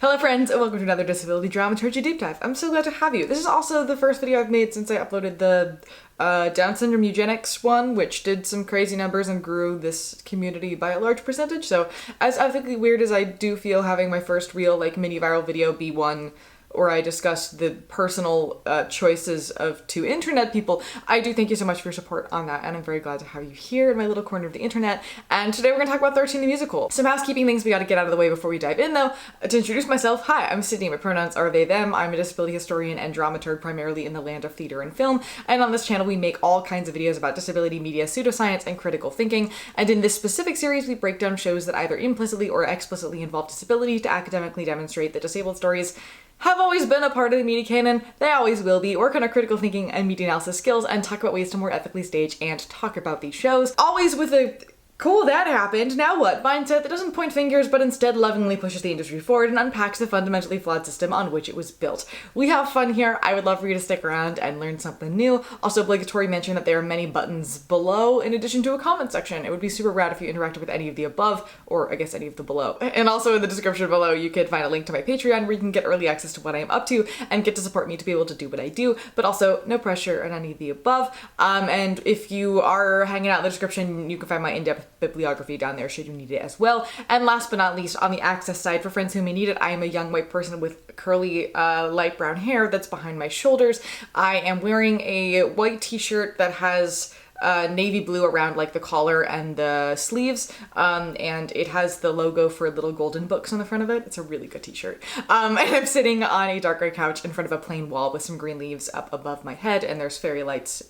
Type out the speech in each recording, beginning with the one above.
Hello friends, and welcome to another Disability Dramaturgy Deep Dive. I'm so glad to have you. This is also the first video I've made since I uploaded the Down syndrome eugenics one, which did some crazy numbers and grew this community by a large percentage. So as ethically weird as I do feel having my first real mini viral video be one where I discuss the personal choices of two internet people, I do thank you so much for your support on that, and I'm very glad to have you here in my little corner of the internet. And today we're gonna talk about 13 the musical. Some housekeeping things we gotta get out of the way before we dive in though. To introduce myself, hi, I'm Sydney, my pronouns are they, them. I'm a disability historian and dramaturg primarily in the land of theater and film, and on this channel we make all kinds of videos about disability, media, pseudoscience, and critical thinking. And in this specific series we break down shows that either implicitly or explicitly involve disability to academically demonstrate that disabled stories have always been a part of the media canon, they always will be, work on our critical thinking and media analysis skills, and talk about ways to more ethically stage and talk about these shows. Always with a cool, that happened, now what mindset that doesn't point fingers but instead lovingly pushes the industry forward and unpacks the fundamentally flawed system on which it was built. We have fun here. I would love for you to stick around and learn something new. Also, obligatory mention that there are many buttons below in addition to a comment section. It would be super rad if you interacted with any of the above, or I guess any of the below. And also in the description below you could find a link to my Patreon where you can get early access to what I am up to and get to support me to be able to do what I do, but also no pressure on any of the above. And if you are hanging out in the description, you can find my in-depth bibliography down there should you need it as well. And last but not least, on the access side, for friends who may need it, I am a young white person with curly light brown hair that's behind my shoulders. I am wearing a white t-shirt that has navy blue around the collar and the sleeves, and it has the logo for little golden books on the front of it. It's a really good t-shirt. And I'm sitting on a dark gray couch in front of a plain wall with some green leaves up above my head, and there's fairy lights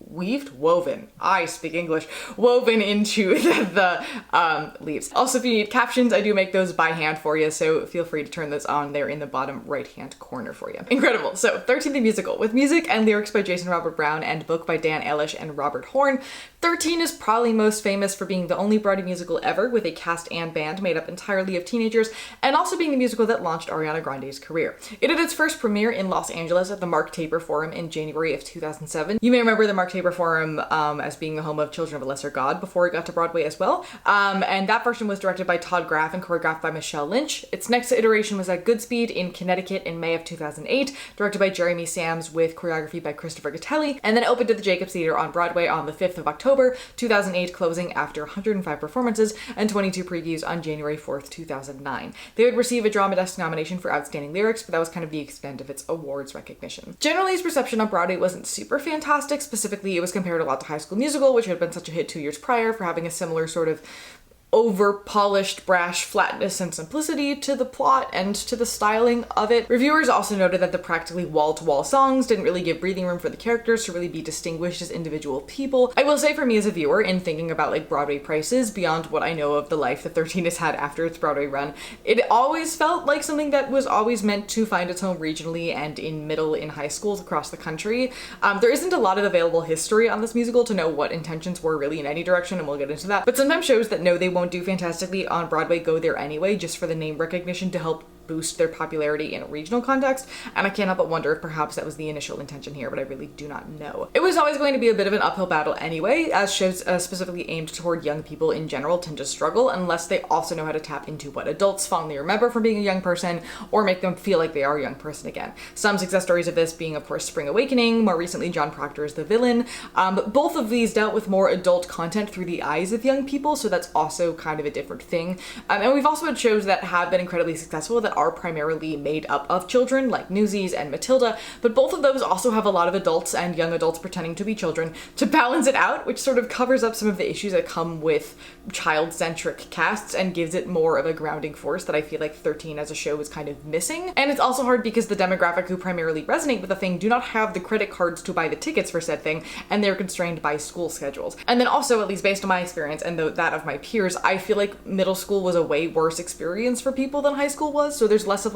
woven, I speak English, woven into the leaves. Also, if you need captions, I do make those by hand for you, so feel free to turn those on. They're in the bottom right hand corner for you. Incredible. So 13 the musical, with music and lyrics by Jason Robert Brown and book by Dan Elish and Robert Horn. 13 is probably most famous for being the only Broadway musical ever with a cast and band made up entirely of teenagers, and also being the musical that launched Ariana Grande's career. It had its first premiere in Los Angeles at the Mark Taper Forum in January of 2007. You may remember the Mark Taper Forum as being the home of Children of a Lesser God before it got to Broadway as well. And that version was directed by Todd Graff and choreographed by Michelle Lynch. Its next iteration was at Goodspeed in Connecticut in May of 2008, directed by Jeremy Sams with choreography by Christopher Gattelli, and then opened at the Jacobs Theatre on Broadway on the 5th of October, 2008, closing after 105 performances and 22 previews on January 4th, 2009. They would receive a Drama Desk nomination for Outstanding Lyrics, but that was kind of the extent of its awards recognition. Generally, its reception on Broadway wasn't super fantastic. Specifically, it was compared a lot to High School Musical, which had been such a hit 2 years prior for having a similar sort of over-polished, brash flatness and simplicity to the plot and to the styling of it. Reviewers also noted that the practically wall-to-wall songs didn't really give breathing room for the characters to really be distinguished as individual people. I will say, for me as a viewer, in thinking about Broadway prices, beyond what I know of the life that 13 has had after its Broadway run, it always felt like something that was always meant to find its home regionally and in middle and high schools across the country. There isn't a lot of available history on this musical to know what intentions were really in any direction, and we'll get into that, but sometimes shows that know they won't do fantastically on Broadway go there anyway, just for the name recognition to help boost their popularity in a regional context, and I can't help but wonder if perhaps that was the initial intention here, but I really do not know. It was always going to be a bit of an uphill battle anyway, as shows specifically aimed toward young people in general tend to struggle unless they also know how to tap into what adults fondly remember from being a young person or make them feel like they are a young person again. Some success stories of this being, of course, Spring Awakening, more recently John Proctor's The Villain, but both of these dealt with more adult content through the eyes of young people, so that's also kind of a different thing. And we've also had shows that have been incredibly successful that are primarily made up of children, like Newsies and Matilda, but both of those also have a lot of adults and young adults pretending to be children to balance it out, which sort of covers up some of the issues that come with child-centric casts and gives it more of a grounding force that I feel like 13 as a show is kind of missing. And it's also hard because the demographic who primarily resonate with the thing do not have the credit cards to buy the tickets for said thing, and they're constrained by school schedules. And then also, at least based on my experience and that of my peers, I feel like middle school was a way worse experience for people than high school was, so there's less of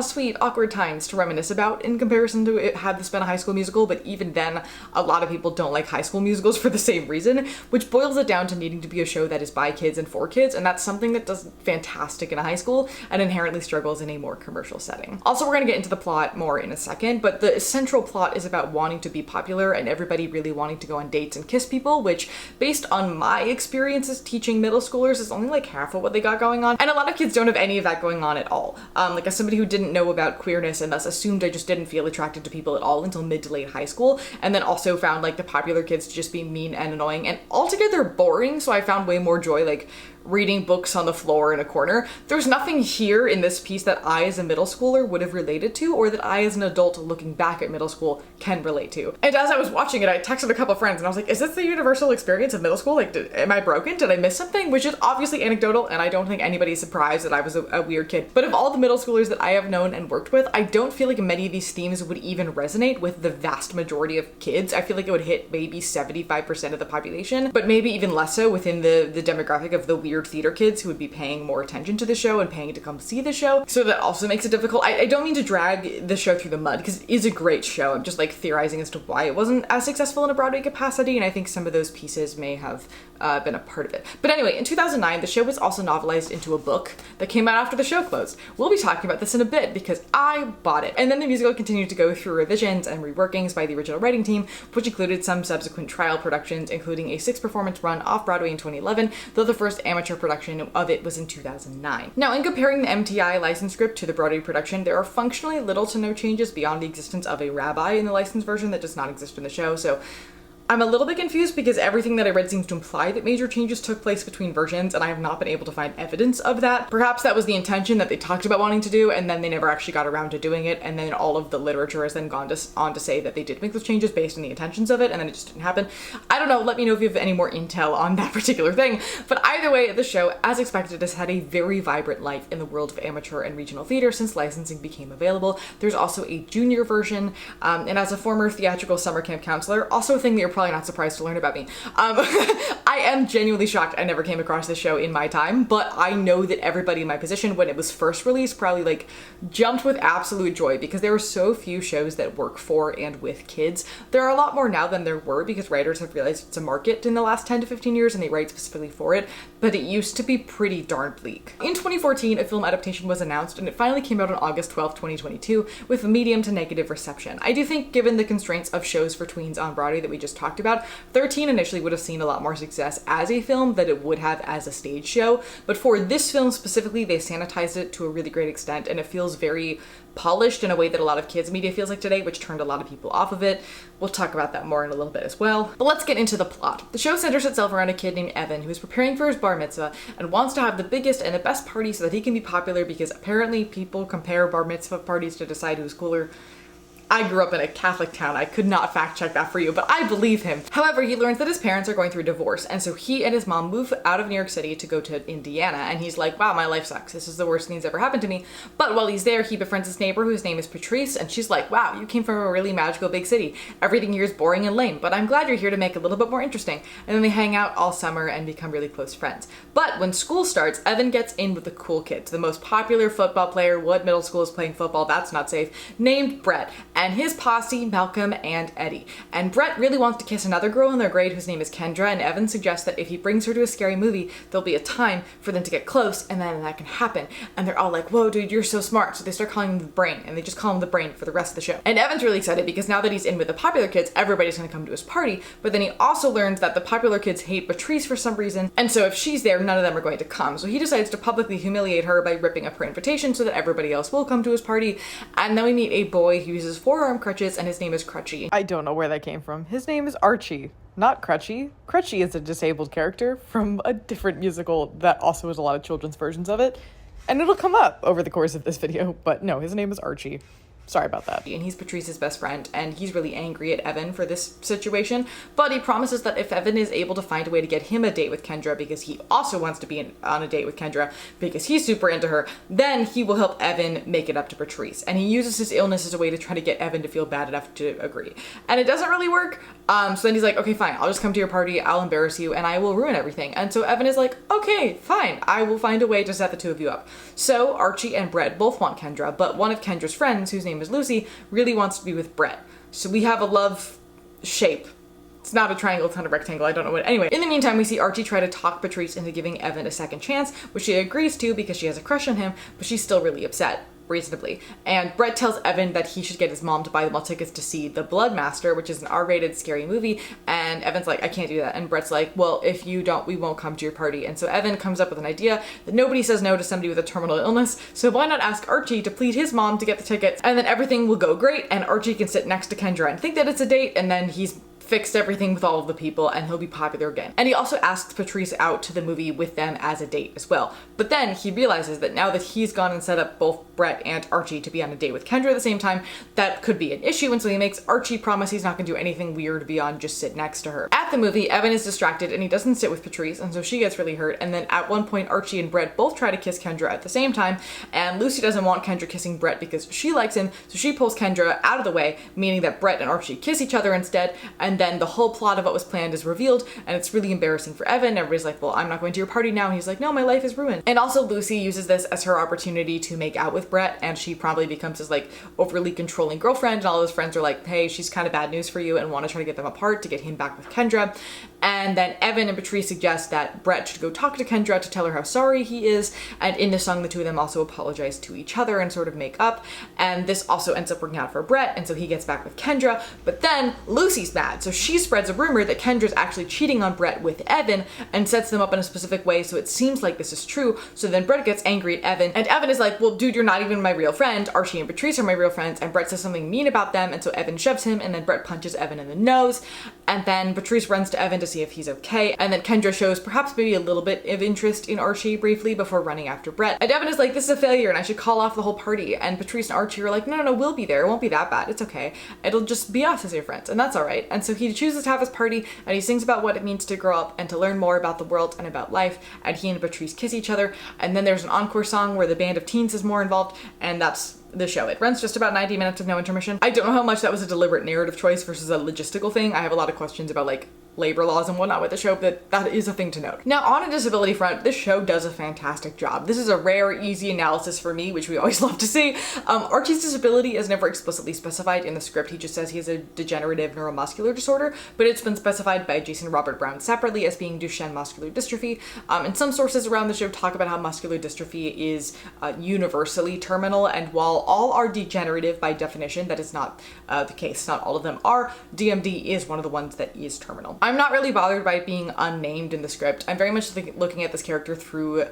sweet, awkward times to reminisce about in comparison to it had this been a High School Musical, but even then, a lot of people don't like High School Musicals for the same reason, which boils it down to needing to be a show that is by kids and for kids, and that's something that does fantastic in a high school and inherently struggles in a more commercial setting. Also, we're gonna get into the plot more in a second, but the central plot is about wanting to be popular and everybody really wanting to go on dates and kiss people, which, based on my experiences teaching middle schoolers, is only half of what they got going on, and a lot of kids don't have any of that going on at all. Like as somebody who didn't know about queerness and thus assumed I just didn't feel attracted to people at all until mid to late high school, and then also found like the popular kids to just be mean and annoying and altogether boring, so I found way more joy like reading books on the floor in a corner. There's nothing here in this piece that I as a middle schooler would have related to, or that I as an adult looking back at middle school can relate to. And as I was watching it, I texted a couple friends and I was like, is this the universal experience of middle school? Like, am I broken? Did I miss something? Which is obviously anecdotal, and I don't think anybody's surprised that I was a weird kid. But of all the middle schoolers that I have known and worked with, I don't feel like many of these themes would even resonate with the vast majority of kids. I feel like it would hit maybe 75% of the population, but maybe even less so within the demographic of the weird theater kids who would be paying more attention to the show and paying to come see the show. So that also makes it difficult. I don't mean to drag the show through the mud, because it is a great show. I'm just like theorizing as to why it wasn't as successful in a Broadway capacity, and I think some of those pieces may have been a part of it. But anyway, in 2009, the show was also novelized into a book that came out after the show closed. We'll be talking about this in a bit because I bought it. And then the musical continued to go through revisions and reworkings by the original writing team, which included some subsequent trial productions, including a 6-performance run off-Broadway in 2011, though the first amateur production of it was in 2009. Now, in comparing the MTI license script to the Broadway production, there are functionally little to no changes beyond the existence of a rabbi in the licensed version that does not exist in the show, so I'm a little bit confused because everything that I read seems to imply that major changes took place between versions, and I have not been able to find evidence of that. Perhaps that was the intention that they talked about wanting to do, and then they never actually got around to doing it, and then all of the literature has then gone on to say that they did make those changes based on the intentions of it, and then it just didn't happen. I don't know, let me know if you have any more intel on that particular thing, but either way, the show, as expected, has had a very vibrant life in the world of amateur and regional theater since licensing became available. There's also a junior version, and as a former theatrical summer camp counselor, also a thing that you're probably not surprised to learn about me. I am genuinely shocked I never came across this show in my time, but I know that everybody in my position when it was first released probably like jumped with absolute joy because there were so few shows that work for and with kids. There are a lot more now than there were because writers have realized it's a market in the last 10 to 15 years and they write specifically for it, but it used to be pretty darn bleak. In 2014, a film adaptation was announced and it finally came out on August 12, 2022 with a medium to negative reception. I do think given the constraints of shows for tweens on Broadway that we just talked about, 13 initially would have seen a lot more success as a film than it would have as a stage show, but for this film specifically, they sanitized it to a really great extent, and it feels very polished in a way that a lot of kids media feels like today, which turned a lot of people off of it. We'll talk about that more in a little bit as well. But let's get into the plot. The show centers itself around a kid named Evan who is preparing for his bar mitzvah and wants to have the biggest and the best party so that he can be popular because apparently people compare bar mitzvah parties to decide who's cooler. I grew up in a Catholic town. I could not fact check that for you, but I believe him. However, he learns that his parents are going through a divorce, and so he and his mom move out of New York City to go to Indiana, and he's like, wow, my life sucks. This is the worst thing that's ever happened to me. But while he's there, he befriends his neighbor whose name is Patrice, and she's like, wow, you came from a really magical big city. Everything here is boring and lame, but I'm glad you're here to make it a little bit more interesting. And then they hang out all summer and become really close friends. But when school starts, Evan gets in with the cool kids. The most popular football player, what middle school is playing football, that's not safe, named Brett, and his posse, Malcolm and Eddie. And Brett really wants to kiss another girl in their grade whose name is Kendra, and Evan suggests that if he brings her to a scary movie, there'll be a time for them to get close, and then that can happen. And they're all like, whoa, dude, you're so smart. So they start calling him the Brain, and they just call him the Brain for the rest of the show. And Evan's really excited because now that he's in with the popular kids, everybody's gonna come to his party, but then he also learns that the popular kids hate Patrice for some reason, and so if she's there, none of them are going to come. So he decides to publicly humiliate her by ripping up her invitation so that everybody else will come to his party. And then we meet a boy who uses forearm crutches, and his name is Crutchy. I don't know where that came from. His name is Archie, not Crutchy. Crutchy is a disabled character from a different musical that also has a lot of children's versions of it, and it'll come up over the course of this video, but no, his name is Archie. Sorry about that. And he's Patrice's best friend, and he's really angry at Evan for this situation, but he promises that if Evan is able to find a way to get him a date with Kendra because he also wants to be on a date with Kendra because he's super into her, then he will help Evan make it up to Patrice. And he uses his illness as a way to try to get Evan to feel bad enough to agree. And it doesn't really work, so then he's like, okay, fine, I'll just come to your party, I'll embarrass you, and I will ruin everything. And so Evan is like, okay, fine, I will find a way to set the two of you up. So Archie and Brett both want Kendra, but one of Kendra's friends, whose name is Lucy, really wants to be with Brett. So we have a love shape. It's not a triangle, it's not a rectangle, I don't know what. Anyway, in the meantime, we see Archie try to talk Patrice into giving Evan a second chance, which she agrees to because she has a crush on him, but she's still really upset. reasonably. And Brett tells Evan that he should get his mom to buy them all tickets to see The Bloodmaster, which is an R-rated scary movie. And Evan's like, I can't do that. And Brett's like, well, if you don't, we won't come to your party. And so Evan comes up with an idea that nobody says no to somebody with a terminal illness. So why not ask Archie to plead his mom to get the tickets, and then everything will go great and Archie can sit next to Kendra and think that it's a date, and then he's fixed everything with all of the people and he'll be popular again. And he also asks Patrice out to the movie with them as a date as well. But then he realizes that now that he's gone and set up both Brett and Archie to be on a date with Kendra at the same time, that could be an issue, and so he makes Archie promise he's not going to do anything weird beyond just sit next to her. At the movie, Evan is distracted and he doesn't sit with Patrice, and so she gets really hurt, and then at one point Archie and Brett both try to kiss Kendra at the same time, and Lucy doesn't want Kendra kissing Brett because she likes him, so she pulls Kendra out of the way, meaning that Brett and Archie kiss each other instead, and then the whole plot of what was planned is revealed, and it's really embarrassing for Evan. Everybody's like, well, I'm not going to your party now, and he's like, no, my life is ruined. And also Lucy uses this as her opportunity to make out with Brett, and she probably becomes his like overly controlling girlfriend, and all of his friends are like, hey, she's kind of bad news for you, and want to try to get them apart to get him back with Kendra. And then Evan and Patrice suggest that Brett should go talk to Kendra to tell her how sorry he is, and in the song the two of them also apologize to each other and sort of make up, and this also ends up working out for Brett, and so he gets back with Kendra. But then Lucy's mad, so she spreads a rumor that Kendra's actually cheating on Brett with Evan and sets them up in a specific way so it seems like this is true. So then Brett gets angry at Evan, and Evan is like, well, dude, you're not even my real friend. Archie and Patrice are my real friends, and Brett says something mean about them, and so Evan shoves him, and then Brett punches Evan in the nose, and then Patrice runs to Evan to see if he's okay, and then Kendra shows perhaps maybe a little bit of interest in Archie briefly before running after Brett. And Evan is like, this is a failure and I should call off the whole party, and Patrice and Archie are like, no, we'll be there, it won't be that bad, it's okay, it'll just be us as your friends, and that's alright. And so he chooses to have his party, and he sings about what it means to grow up and to learn more about the world and about life, and he and Patrice kiss each other, and then there's an encore song where the band of teens is more involved, and that's the show. It runs just about 90 minutes with no intermission. I don't know how much that was a deliberate narrative choice versus a logistical thing. I have a lot of questions about like labor laws and whatnot with the show, but that is a thing to note. Now, on a disability front, this show does a fantastic job. This is a rare, easy analysis for me, which we always love to see. Archie's disability is never explicitly specified in the script. He just says he has a degenerative neuromuscular disorder, but it's been specified by Jason Robert Brown separately as being Duchenne muscular dystrophy. And some sources around the show talk about how muscular dystrophy is universally terminal, and while all are degenerative by definition, that is not the case. Not all of them are. DMD is one of the ones that is terminal. I'm not really bothered by it being unnamed in the script. I'm very much looking at this character through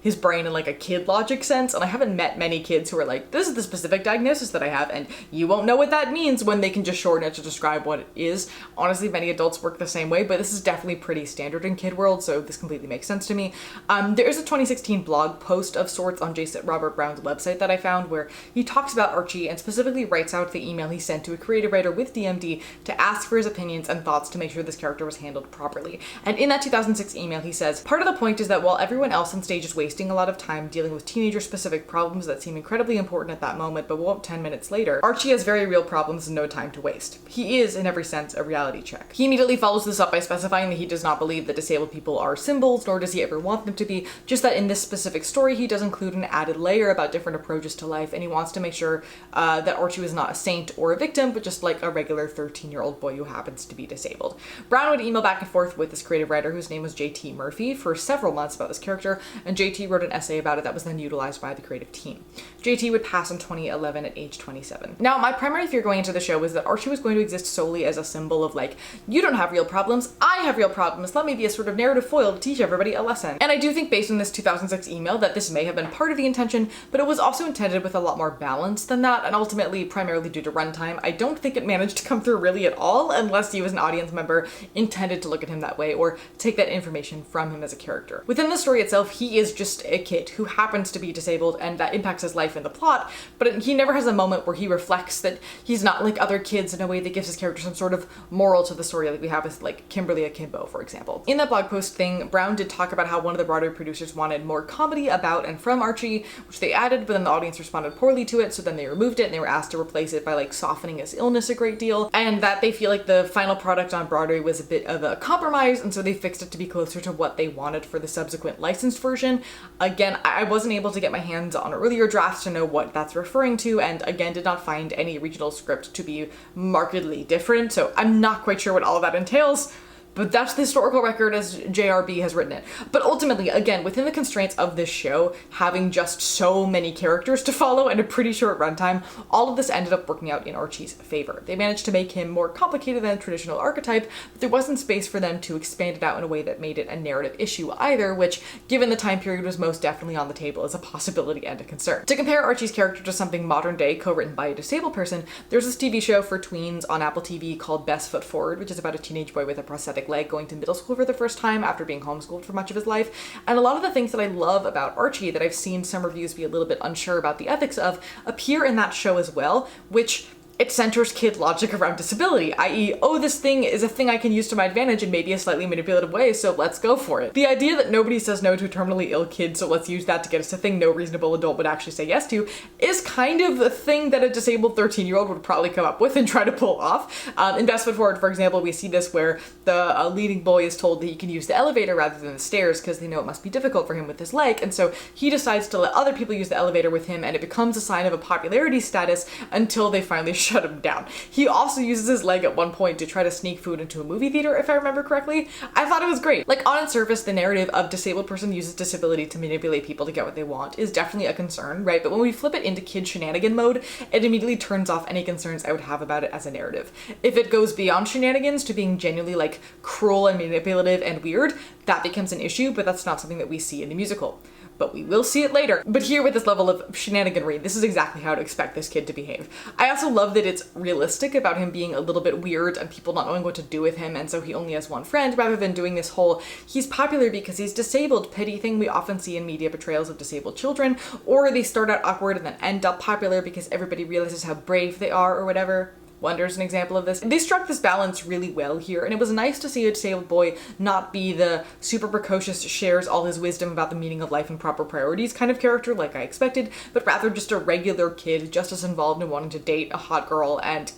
his brain in like a kid logic sense, and I haven't met many kids who are like, this is the specific diagnosis that I have, and you won't know what that means when they can just shorten it to describe what it is. Honestly, many adults work the same way, but this is definitely pretty standard in kid world, so this completely makes sense to me. There is a 2016 blog post of sorts on Jason Robert Brown's website that I found where he talks about Archie and specifically writes out the email he sent to a creative writer with DMD to ask for his opinions and thoughts to make sure this character was handled properly. And in that 2006 email, he says, part of the point is that while everyone else on stage is wasting a lot of time dealing with teenager-specific problems that seem incredibly important at that moment but won't 10 minutes later, Archie has very real problems and no time to waste. He is, in every sense, a reality check. He immediately follows this up by specifying that he does not believe that disabled people are symbols, nor does he ever want them to be, just that in this specific story, he does include an added layer about different approaches to life, and he wants to make sure that Archie was not a saint or a victim, but just like a regular 13-year-old boy who happens to be disabled. Brown would email back and forth with this creative writer whose name was JT Murphy for several months about this character, and JT wrote an essay about it that was then utilized by the creative team. JT would pass in 2011 at age 27. Now, my primary fear going into the show was that Archie was going to exist solely as a symbol of like, you don't have real problems, I have real problems, let me be a sort of narrative foil to teach everybody a lesson. And I do think based on this 2006 email that this may have been part of the intention, but it was also intended with a lot more balance than that, and ultimately primarily due to runtime, I don't think it managed to come through really at all unless you as an audience member intended to look at him that way or take that information from him as a character. Within the story itself, he is just a kid who happens to be disabled and that impacts his life in the plot, but he never has a moment where he reflects that he's not like other kids in a way that gives his character some sort of moral to the story like we have with like Kimberly Akimbo, for example. In that blog post thing, Brown did talk about how one of the Broadway producers wanted more comedy about and from Archie, which they added, but then the audience responded poorly to it, so then they removed it and they were asked to replace it by like softening his illness a great deal, and that they feel like the final product on Broadway was a bit of a compromise, and so they fixed it to be closer to what they wanted for the subsequent licensed version. Again, I wasn't able to get my hands on earlier drafts to know what that's referring to, and again did not find any original script to be markedly different, so I'm not quite sure what all of that entails. but that's the historical record as JRB has written it. But ultimately, again, within the constraints of this show, having just so many characters to follow and a pretty short runtime, all of this ended up working out in Archie's favor. They managed to make him more complicated than a traditional archetype, but there wasn't space for them to expand it out in a way that made it a narrative issue either, which, given the time period, was most definitely on the table as a possibility and a concern. To compare Archie's character to something modern day, co-written by a disabled person, there's this TV show for tweens on Apple TV called Best Foot Forward, which is about a teenage boy with a prosthetic leg going to middle school for the first time after being homeschooled for much of his life. And a lot of the things that I love about Archie that I've seen some reviews be a little bit unsure about the ethics of appear in that show as well, which it centers kid logic around disability, i.e., oh, this thing is a thing I can use to my advantage in maybe a slightly manipulative way, so let's go for it. The idea that nobody says no to a terminally ill kid, so let's use that to get us a thing no reasonable adult would actually say yes to, is kind of a thing that a disabled 13-year-old would probably come up with and try to pull off. In Best Foot Forward, for example, we see this where the leading boy is told that he can use the elevator rather than the stairs because they know it must be difficult for him with his leg, and so he decides to let other people use the elevator with him, and it becomes a sign of a popularity status until they finally shut him down. He also uses his leg at one point to try to sneak food into a movie theater, if I remember correctly. I thought it was great. Like, on its surface, the narrative of disabled person uses disability to manipulate people to get what they want is definitely a concern, right? But when we flip it into kid shenanigan mode, it immediately turns off any concerns I would have about it as a narrative. If it goes beyond shenanigans to being genuinely like cruel and manipulative and weird, that becomes an issue, but that's not something that we see in the musical. But we will see it later. But here with this level of shenaniganry, this is exactly how to expect this kid to behave. I also love that it's realistic about him being a little bit weird and people not knowing what to do with him, and so he only has one friend, rather than doing this whole he's popular because he's disabled pity thing we often see in media portrayals of disabled children, or they start out awkward and then end up popular because everybody realizes how brave they are or whatever. Wonder's an example of this. They struck this balance really well here, and it was nice to see a disabled boy not be the super precocious, shares all his wisdom about the meaning of life and proper priorities kind of character like I expected, but rather just a regular kid just as involved in wanting to date a hot girl and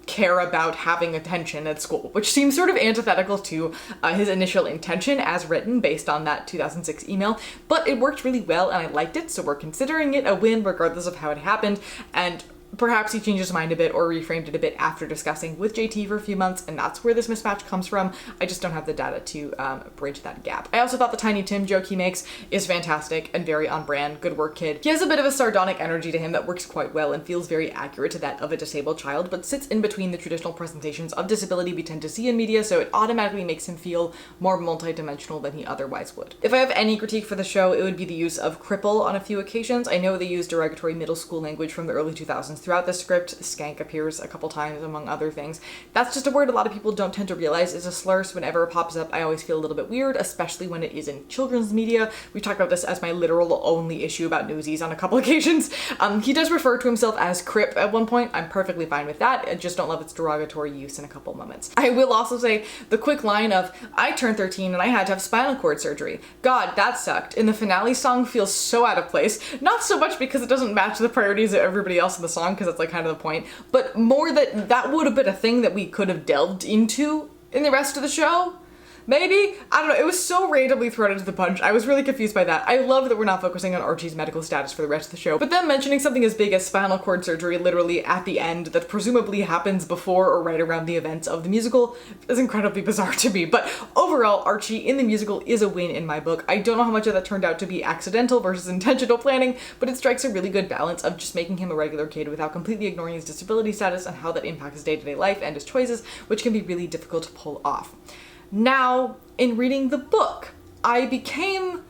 care about having attention at school, which seems sort of antithetical to his initial intention as written based on that 2006 email, but it worked really well and I liked it, so we're considering it a win regardless of how it happened, and perhaps he changed his mind a bit or reframed it a bit after discussing with JT for a few months, and that's where this mismatch comes from. I just don't have the data to bridge that gap. I also thought the Tiny Tim joke he makes is fantastic and very on brand. Good work, kid. He has a bit of a sardonic energy to him that works quite well and feels very accurate to that of a disabled child, but sits in between the traditional presentations of disability we tend to see in media, so it automatically makes him feel more multidimensional than he otherwise would. If I have any critique for the show, it would be the use of cripple on a few occasions. I know they use derogatory middle school language from the early 2000s throughout the script. Skank appears a couple times, among other things. That's just a word a lot of people don't tend to realize is a slur, so whenever it pops up, I always feel a little bit weird, especially when it is in children's media. We talked about this as my literal only issue about Newsies on a couple occasions. He does refer to himself as Crip at one point. I'm perfectly fine with that. I just don't love its derogatory use in a couple moments. I will also say the quick line of, I turned 13 and I had to have spinal cord surgery. God, that sucked. In the finale song feels so out of place. Not so much because it doesn't match the priorities of everybody else in the song, because that's like kind of the point, but more that that would have been a thing that we could have delved into in the rest of the show. Maybe? I don't know. It was so randomly thrown into the punch. I was really confused by that. I love that we're not focusing on Archie's medical status for the rest of the show, but then mentioning something as big as spinal cord surgery literally at the end that presumably happens before or right around the events of the musical is incredibly bizarre to me. But overall, Archie in the musical is a win in my book. I don't know how much of that turned out to be accidental versus intentional planning, but it strikes a really good balance of just making him a regular kid without completely ignoring his disability status and how that impacts his day-to-day life and his choices, which can be really difficult to pull off. Now, in reading the book, I became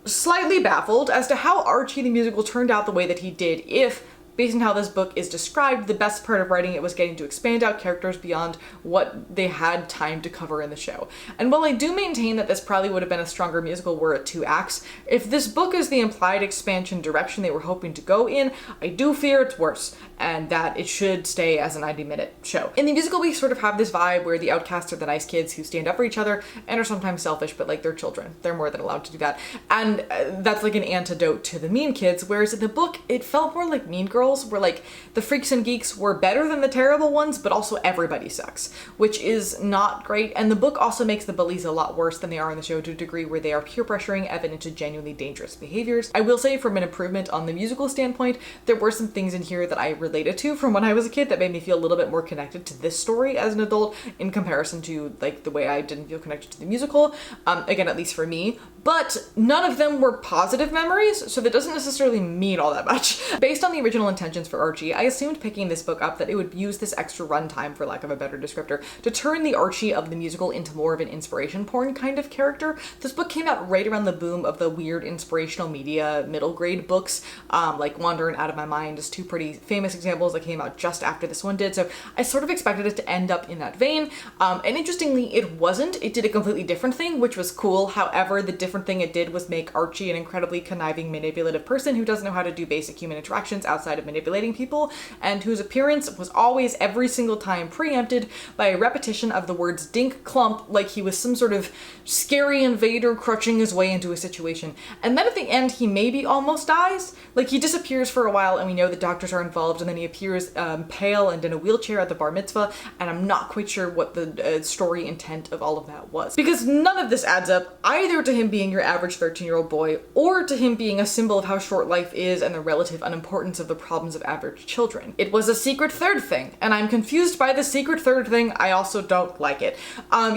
slightly baffled as to how Archie the musical turned out the way that he did, if, based on how this book is described, the best part of writing it was getting to expand out characters beyond what they had time to cover in the show. And while I do maintain that this probably would have been a stronger musical were it 2 acts, if this book is the implied expansion direction they were hoping to go in, I do fear it's worse, and that it should stay as a 90-minute show. In the musical, we sort of have this vibe where the outcasts are the nice kids who stand up for each other and are sometimes selfish, but like they're children. They're more than allowed to do that. And that's like an antidote to the mean kids, whereas in the book, it felt more like Mean Girls, girls, where like the freaks and geeks were better than the terrible ones, but also everybody sucks, which is not great. And the book also makes the bullies a lot worse than they are in the show, to a degree where they are peer pressuring Evan into genuinely dangerous behaviors. I will say, from an improvement on the musical standpoint, there were some things in here that I related to from when I was a kid that made me feel a little bit more connected to this story as an adult in comparison to like the way I didn't feel connected to the musical, again, at least for me. But none of them were positive memories, so that doesn't necessarily mean all that much. Based on the original intentions for Archie, I assumed picking this book up that it would use this extra runtime, for lack of a better descriptor, to turn the Archie of the musical into more of an inspiration porn kind of character. This book came out right around the boom of the weird inspirational media middle grade books, like Wander and Out of My Mind is two pretty famous examples that came out just after this one did, so I sort of expected it to end up in that vein. And interestingly, it wasn't. It did a completely different thing, which was cool. However, the different thing it did was make Archie an incredibly conniving, manipulative person who doesn't know how to do basic human interactions outside of manipulating people, and whose appearance was always, every single time, preempted by a repetition of the words dink clump, like he was some sort of scary invader crutching his way into a situation. And then at the end, he maybe almost dies. Like, he disappears for a while and we know the doctors are involved, and then he appears pale and in a wheelchair at the bar mitzvah, and I'm not quite sure what the story intent of all of that was. Because none of this adds up, either to him being your average 13-year-old boy, or to him being a symbol of how short life is and the relative unimportance of the problems of average children. It was a secret third thing, and I'm confused by the secret third thing. I also don't like it.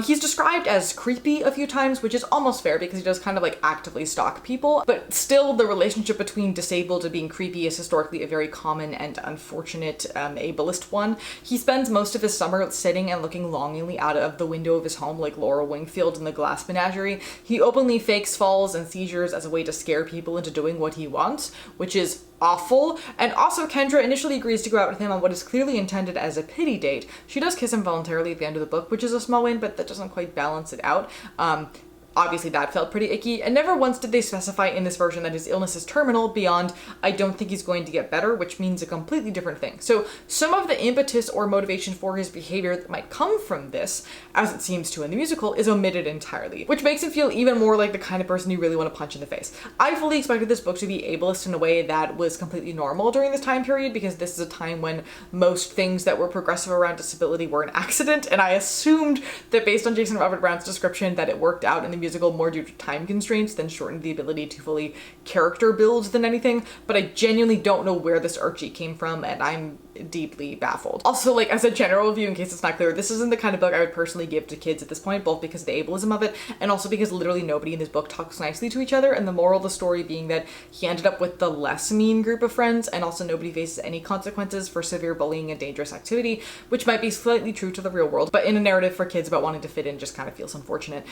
He's described as creepy a few times, which is almost fair because he does kind of like actively stalk people, but still the relationship between disabled and being creepy is historically a very common and unfortunate ableist one. He spends most of his summer sitting and looking longingly out of the window of his home like Laura Wingfield in The Glass Menagerie. He openly fakes falls and seizures as a way to scare people into doing what he wants, which is awful. And also, Kendra initially agrees to go out with him on what is clearly intended as a pity date. She does kiss him voluntarily at the end of the book, which is a small win, but that doesn't quite balance it out. Obviously that felt pretty icky, and never once did they specify in this version that his illness is terminal beyond, I don't think he's going to get better, which means a completely different thing. So some of the impetus or motivation for his behavior that might come from this, as it seems to in the musical, is omitted entirely, which makes him feel even more like the kind of person you really want to punch in the face. I fully expected this book to be ableist in a way that was completely normal during this time period, because this is a time when most things that were progressive around disability were an accident, and I assumed that based on Jason Robert Brown's description that it worked out in the musical more due to time constraints than shortened the ability to fully character build than anything, but I genuinely don't know where this Archie came from, and I'm deeply baffled. Also, like, as a general review, in case it's not clear, this isn't the kind of book I would personally give to kids at this point, both because of the ableism of it, and also because literally nobody in this book talks nicely to each other, and the moral of the story being that he ended up with the less mean group of friends, and also nobody faces any consequences for severe bullying and dangerous activity, which might be slightly true to the real world, but in a narrative for kids about wanting to fit in just kind of feels unfortunate.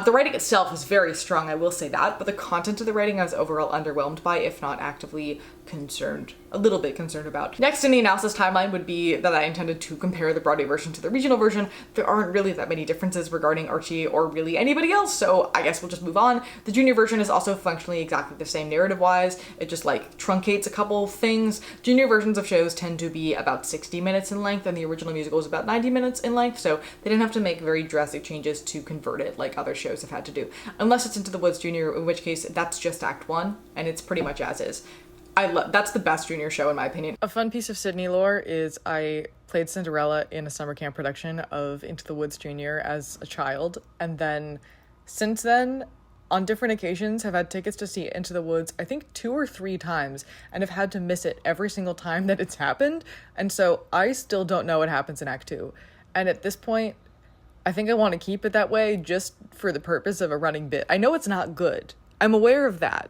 The writing itself is very strong, I will say that, but the content of the writing I was overall underwhelmed by, if not actively concerned, a little bit concerned about. Next in the analysis timeline would be that I intended to compare the Broadway version to the regional version. There aren't really that many differences regarding Archie or really anybody else, so I guess we'll just move on. The junior version is also functionally exactly the same narrative-wise. It just like truncates a couple things. Junior versions of shows tend to be about 60 minutes in length, and the original musical is about 90 minutes in length, so they didn't have to make very drastic changes to convert it like other shows have had to do. Unless it's Into the Woods Junior, in which case that's just Act 1, and it's pretty much as is. That's the best junior show in my opinion. A fun piece of Sydney lore is I played Cinderella in a summer camp production of Into the Woods Junior as a child, and then since then, on different occasions, have had tickets to see Into the Woods, I think 2 or 3 times, and have had to miss it every single time that it's happened, and so I still don't know what happens in Act 2. And at this point, I think I want to keep it that way just for the purpose of a running bit. I know it's not good. I'm aware of that.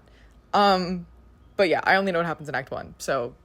But yeah, I only know what happens in Act 1, so.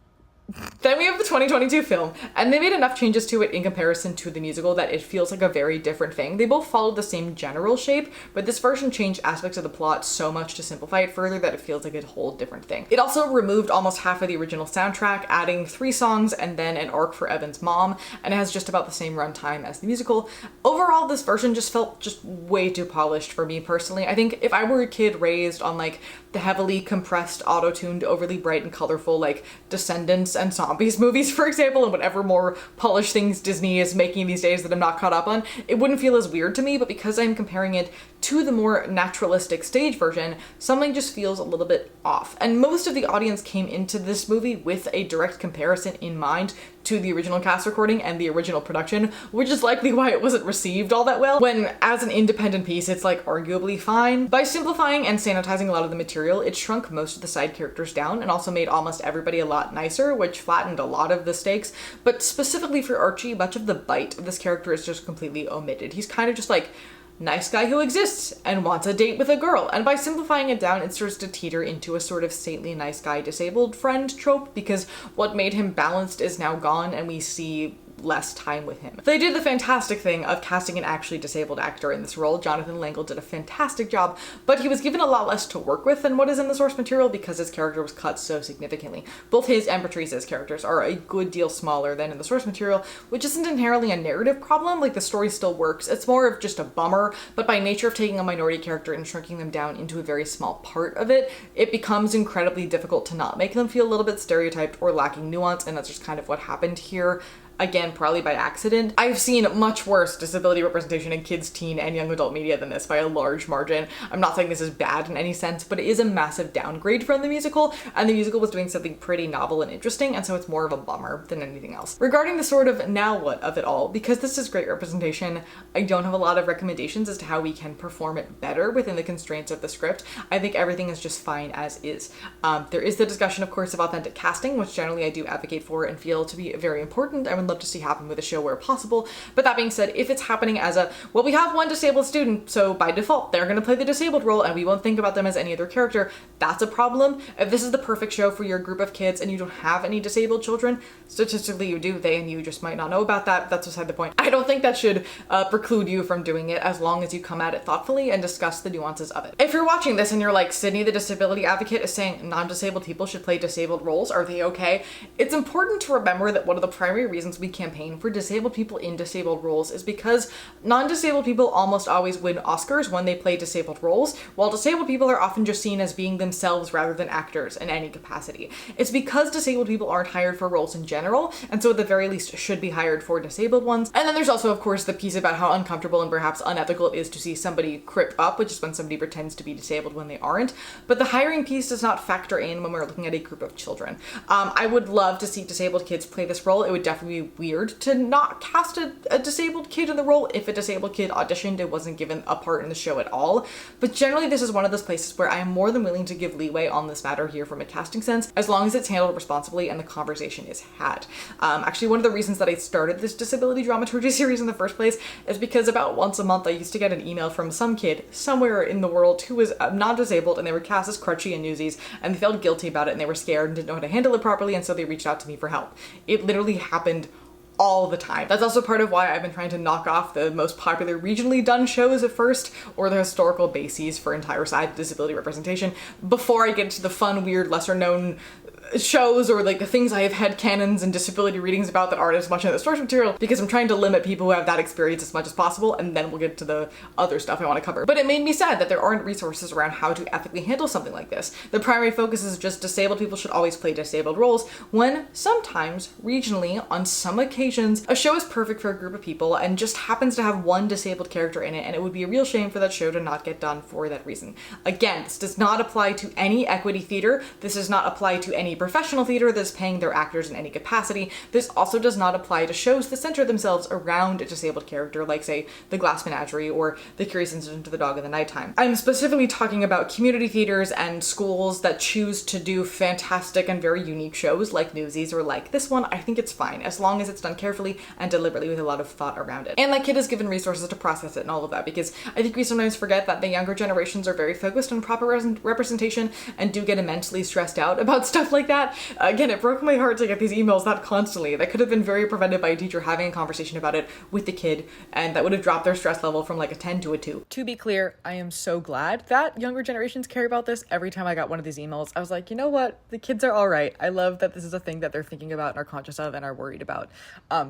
Then we have the 2022 film, and they made enough changes to it in comparison to the musical that it feels like a very different thing. They both followed the same general shape, but this version changed aspects of the plot so much to simplify it further that it feels like a whole different thing. It also removed almost half of the original soundtrack, adding 3 songs and then an arc for Evan's mom, and it has just about the same runtime as the musical. Overall, this version just felt just way too polished for me personally. I think if I were a kid raised on like the heavily compressed, auto-tuned, overly bright and colorful like Descendants and zombies movies, for example, and whatever more polished things Disney is making these days that I'm not caught up on, it wouldn't feel as weird to me, but because I'm comparing it to the more naturalistic stage version, something just feels a little bit off. And most of the audience came into this movie with a direct comparison in mind to the original cast recording and the original production, which is likely why it wasn't received all that well, when as an independent piece it's like arguably fine. By simplifying and sanitizing a lot of the material, it shrunk most of the side characters down and also made almost everybody a lot nicer, which flattened a lot of the stakes. But specifically for Archie, much of the bite of this character is just completely omitted. He's kind of just like nice guy who exists and wants a date with a girl. And by simplifying it down, it starts to teeter into a sort of saintly nice guy disabled friend trope, because what made him balanced is now gone and we see less time with him. They did the fantastic thing of casting an actually disabled actor in this role. Jonathan Langle did a fantastic job, but he was given a lot less to work with than what is in the source material because his character was cut so significantly. Both his and Patrice's characters are a good deal smaller than in the source material, which isn't inherently a narrative problem. Like, the story still works. It's more of just a bummer, but by nature of taking a minority character and shrinking them down into a very small part of it, it becomes incredibly difficult to not make them feel a little bit stereotyped or lacking nuance, and that's just kind of what happened here. Again, probably by accident. I've seen much worse disability representation in kids, teen, and young adult media than this by a large margin. I'm not saying this is bad in any sense, but it is a massive downgrade from the musical, and the musical was doing something pretty novel and interesting, and so it's more of a bummer than anything else. Regarding the sort of now what of it all, because this is great representation, I don't have a lot of recommendations as to how we can perform it better within the constraints of the script. I think everything is just fine as is. There is the discussion, of course, of authentic casting, which generally I do advocate for and feel to be very important. I would love to see happen with a show where possible. But that being said, if it's happening as a, well, we have one disabled student, so by default they're going to play the disabled role and we won't think about them as any other character, that's a problem. If this is the perfect show for your group of kids and you don't have any disabled children, statistically you do, they and you just might not know about that. That's beside the point. I don't think that should preclude you from doing it as long as you come at it thoughtfully and discuss the nuances of it. If you're watching this and you're like, Sydney the disability advocate is saying non-disabled people should play disabled roles, are they okay? It's important to remember that one of the primary reasons we campaign for disabled people in disabled roles is because non-disabled people almost always win Oscars when they play disabled roles, while disabled people are often just seen as being themselves rather than actors in any capacity. It's because disabled people aren't hired for roles in general, and so at the very least should be hired for disabled ones. And then there's also, of course, the piece about how uncomfortable and perhaps unethical it is to see somebody crip up, which is when somebody pretends to be disabled when they aren't. But the hiring piece does not factor in when we're looking at a group of children. I would love to see disabled kids play this role. It would definitely be weird to not cast a disabled kid in the role if a disabled kid auditioned and wasn't given a part in the show at all. But generally this is one of those places where I am more than willing to give leeway on this matter here from a casting sense, as long as it's handled responsibly and the conversation is had. Actually, one of the reasons that I started this disability dramaturgy series in the first place is because about once a month I used to get an email from some kid somewhere in the world who was non-disabled, and they were cast as Crutchy and Newsies, and they felt guilty about it and they were scared and didn't know how to handle it properly, and so they reached out to me for help. It literally happened all the time. That's also part of why I've been trying to knock off the most popular regionally done shows at first, or the historical bases for entire side disability representation, before I get to the fun, weird, lesser known shows or like the things I have had canons and disability readings about that aren't as much in the source material, because I'm trying to limit people who have that experience as much as possible, and then we'll get to the other stuff I want to cover. But it made me sad that there aren't resources around how to ethically handle something like this. The primary focus is just disabled people should always play disabled roles, when sometimes, regionally, on some occasions, a show is perfect for a group of people and just happens to have one disabled character in it, and it would be a real shame for that show to not get done for that reason. Again, this does not apply to any equity theater. This does not apply to any professional theater that's paying their actors in any capacity. This also does not apply to shows that center themselves around a disabled character, like, say, The Glass Menagerie or The Curious Incident of the Dog in the Nighttime. I'm specifically talking about community theaters and schools that choose to do fantastic and very unique shows like Newsies or like this one. I think it's fine, as long as it's done carefully and deliberately with a lot of thought around it. And that kid is given resources to process it and all of that, because I think we sometimes forget that the younger generations are very focused on proper representation and do get immensely stressed out about stuff like that. Again, it broke my heart to get these emails that constantly. That could have been very prevented by a teacher having a conversation about it with the kid, and that would have dropped their stress level from like a 10 to a 2. To be clear, I am so glad that younger generations care about this. Every time I got one of these emails, I was like, you know what? The kids are all right. I love that this is a thing that they're thinking about and are conscious of and are worried about.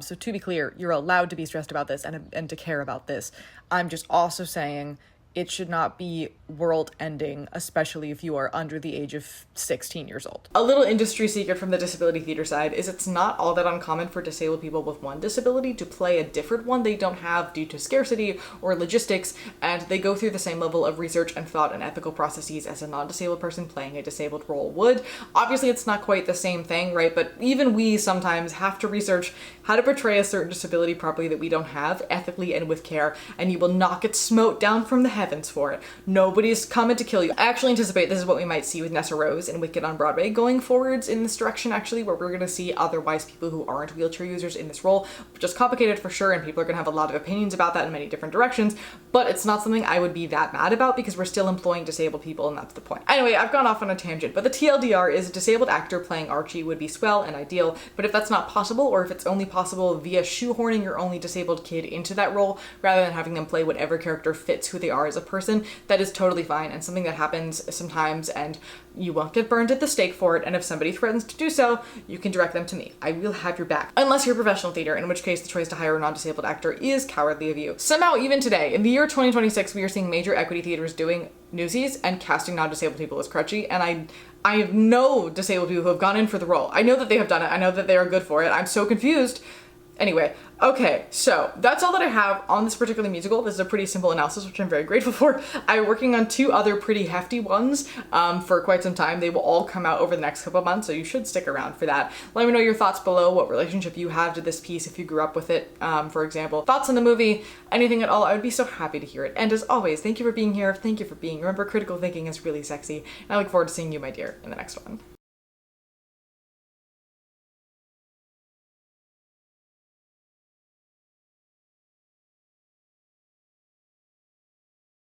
So to be clear, you're allowed to be stressed about this and to care about this. I'm just also saying, it should not be world ending, especially if you are under the age of 16 years old. A little industry secret from the disability theater side is it's not all that uncommon for disabled people with one disability to play a different one they don't have due to scarcity or logistics, and they go through the same level of research and thought and ethical processes as a non-disabled person playing a disabled role would. Obviously, it's not quite the same thing, right? But even we sometimes have to research how to portray a certain disability properly that we don't have, ethically and with care, and you will not get smote down from the heavens for it. Nobody's coming to kill you. I actually anticipate this is what we might see with Nessa Rose in Wicked on Broadway going forwards in this direction, actually, where we're going to see otherwise people who aren't wheelchair users in this role, which is complicated for sure, and people are going to have a lot of opinions about that in many different directions, but it's not something I would be that mad about because we're still employing disabled people, and that's the point. Anyway, I've gone off on a tangent, but the TLDR is a disabled actor playing Archie would be swell and ideal, but if that's not possible, or if it's only possible via shoehorning your only disabled kid into that role rather than having them play whatever character fits who they are as a person, that is totally fine and something that happens sometimes, and you won't get burned at the stake for it, and if somebody threatens to do so, you can direct them to me. I will have your back. Unless you're professional theater, in which case the choice to hire a non-disabled actor is cowardly of you. Somehow, even today, in the year 2026, we are seeing major equity theaters doing Newsies and casting non-disabled people as Crutchy, and I know disabled people who have gone in for the role. I know that they have done it. I know that they are good for it. I'm so confused. Anyway, okay, so that's all that I have on this particular musical. This is a pretty simple analysis, which I'm very grateful for. I'm working on 2 other pretty hefty ones for quite some time. They will all come out over the next couple of months, so you should stick around for that. Let me know your thoughts below, what relationship you have to this piece if you grew up with it, for example. Thoughts on the movie, anything at all, I would be so happy to hear it. And as always, thank you for being here, thank you for being. Remember, critical thinking is really sexy, and I look forward to seeing you, my dear, in the next one.